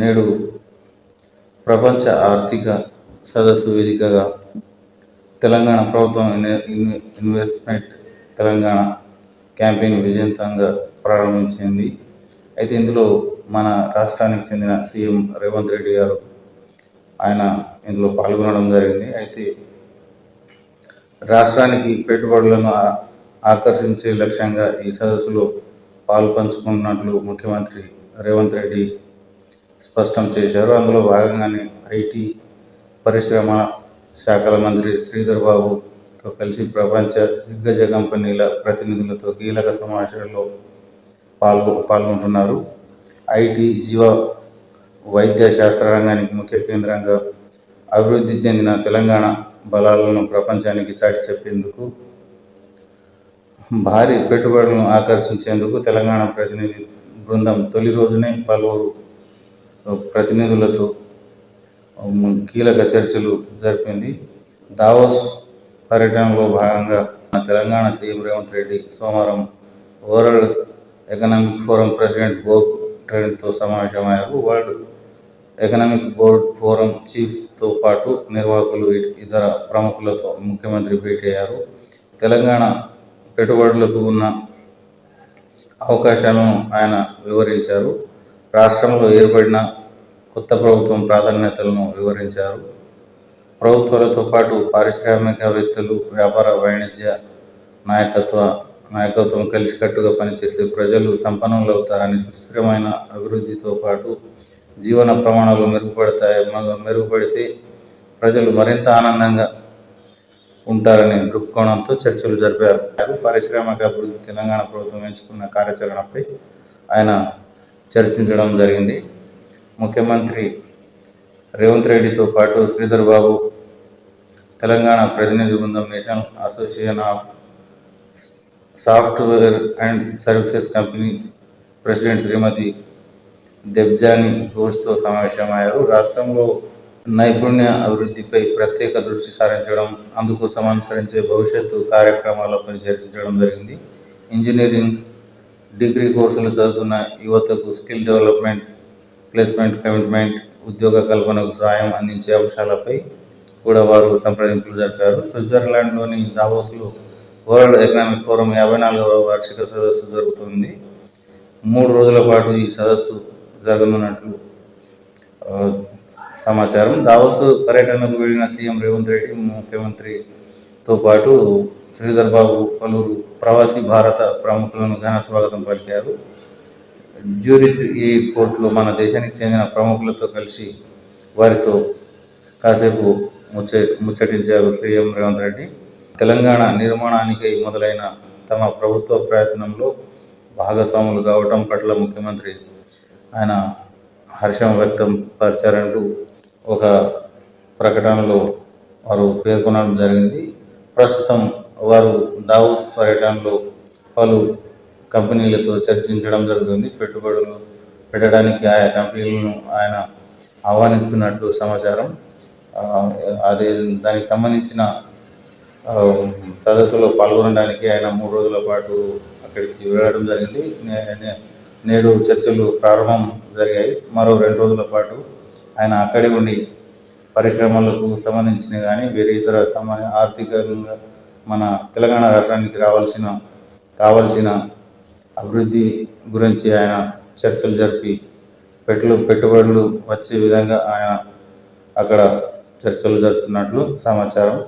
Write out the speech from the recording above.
నేడు ప్రపంచ ఆర్థిక సదస్సు వేదికగా తెలంగాణ ప్రభుత్వం ఇన్వెస్ట్మెంట్ తెలంగాణ క్యాంపెయిన్ విజయవంతంగా ప్రారంభించింది. అయితే ఇందులో మన రాష్ట్రానికి చెందిన సీఎం రేవంత్ రెడ్డి గారు ఆయన ఇందులో పాల్గొనడం జరిగింది. అయితే రాష్ట్రానికి పెట్టుబడులను ఆకర్షించే లక్ష్యంగా ఈ సదస్సులో పాల్పంచుకున్నట్లు ముఖ్యమంత్రి రేవంత్ రెడ్డి స్పష్టం చేశారు. అందులో భాగంగానే ఐటీ పరిశ్రమ శాఖల మంత్రి శ్రీధర్ బాబుతో కలిసి ప్రపంచ దిగ్గజ కంపెనీల ప్రతినిధులతో కీలక సమావేశాల్లో పాల్గొంటున్నారు. ఐటీ, జీవ వైద్య శాస్త్ర రంగానికి ముఖ్య కేంద్రంగా అభివృద్ధి చెందిన తెలంగాణ బలాలను ప్రపంచానికి చాటి చెప్పేందుకు, భారీ పెట్టుబడులను ఆకర్షించేందుకు తెలంగాణ ప్రతినిధి బృందం తొలి రోజునే పలువురు ప్రతినిధులతో కీలక చర్చలు జరిపింది. దావోస్ పర్యటనలో భాగంగా తెలంగాణ సీఎం రేవంత్ రెడ్డి సోమవారం వరల్డ్ ఎకనామిక్ ఫోరం ప్రెసిడెంట్ బోబ్ ట్రెండ్తో సమావేశమయ్యారు. వరల్డ్ ఎకనామిక్ బోర్డ్ ఫోరం చీఫ్తో పాటు నిర్వాహకులు, ఇతర ప్రముఖులతో ముఖ్యమంత్రి భేటీ అయ్యారు. తెలంగాణ పెట్టుబడులకు ఉన్న అవకాశాలను ఆయన వివరించారు. రాష్ట్రంలో ఏర్పడిన కొత్త ప్రభుత్వం ప్రాధాన్యతలను వివరించారు. ప్రభుత్వాలతో పాటు పారిశ్రామికవేత్తలు, వ్యాపార వాణిజ్య నాయకత్వం కలిసికట్టుగా పనిచేస్తే ప్రజలు సంపన్నులవుతారని, సుస్థిరమైన అభివృద్ధితో పాటు జీవన ప్రమాణాలు మెరుగుపడితే ప్రజలు మరింత ఆనందంగా ఉంటారనే దృక్కోణంతో చర్చలు జరిపారు. పారిశ్రామిక అభివృద్ధి తెలంగాణ ప్రభుత్వం ఎంచుకున్న కార్యాచరణపై ఆయన చర్చించడం జరిగింది. ముఖ్యమంత్రి రేవంత్ రెడ్డితో పాటు శ్రీధర్ బాబు, తెలంగాణ ప్రతినిధి బృందం national association of software and services companies president Shrimati Debjani ఘోష్తో సమావేశమయ్యారు. రాష్ట్రంలో నైపుణ్య అభివృద్ధిపై ప్రత్యేక దృష్టి సారించడం, అందుకోసం అనుసరించే భవిష్యత్తు కార్యక్రమాలపై చర్చించడం జరిగింది. ఇంజనీరింగ్, డిగ్రీ కోర్సులు చదువుతున్న యువతకు స్కిల్ డెవలప్మెంట్, ప్లేస్మెంట్, కమిట్మెంట్, ఉద్యోగ కల్పనకు సాయం అందించే అంశాలపై కూడా వారు సంప్రదింపులు జరిపారు. స్విట్జర్లాండ్లోని దావోస్లో వరల్డ్ ఎకనామిక్ ఫోరం 54వ వార్షిక సదస్సు జరుగుతుంది. 3 రోజుల పాటు ఈ సదస్సు జరగనున్నట్లు సమాచారం. దావోస్ పర్యటనకు వెళ్లిన సీఎం రేవంత్ రెడ్డి, ముఖ్యమంత్రితో పాటు శ్రీధర్ బాబు పలువురు ప్రవాసీ భారత ప్రముఖులను ఘన స్వాగతం పలికారు. జ్యూరిచ్ ఎయిర్పోర్ట్లో మన దేశానికి చెందిన ప్రముఖులతో కలిసి వారితో కాసేపు ముచ్చటించారు సీఎం రేవంత్ రెడ్డి. తెలంగాణ నిర్మాణానికై మొదలైన తమ ప్రభుత్వ ప్రయత్నంలో భాగస్వాములు కావటం పట్ల ముఖ్యమంత్రి ఆయన హర్షం వ్యక్తం పరిచారంటూ ఒక ప్రకటనలో వారు పేర్కొనడం జరిగింది. ప్రస్తుతం వారు దావోస్ పర్యటనలో పలు కంపెనీలతో చర్చించడం జరుగుతుంది. పెట్టుబడులు పెట్టడానికి ఆయా కంపెనీలను ఆయన ఆహ్వానిస్తున్నట్లు సమాచారం. అదే దానికి సంబంధించిన సదస్సులో పాల్గొనడానికి ఆయన 3 రోజుల పాటు అక్కడికి వెళ్ళడం జరిగింది. నేడు చర్చలు ప్రారంభం జరిగాయి. మరో 2 రోజుల పాటు ఆయన అక్కడే ఉండి పరిశ్రమలకు సంబంధించిన కానీ వేరే ఇతర ఆర్థికంగా మన తెలంగాణ రాష్ట్రానికి కావాల్సిన అభివృద్ధి గురించి ఆయన చర్చలు జరిపి పెట్టుబడులు వచ్చే విధంగా ఆయన అక్కడ చర్చలు జరుపుతున్నట్లు సమాచారం.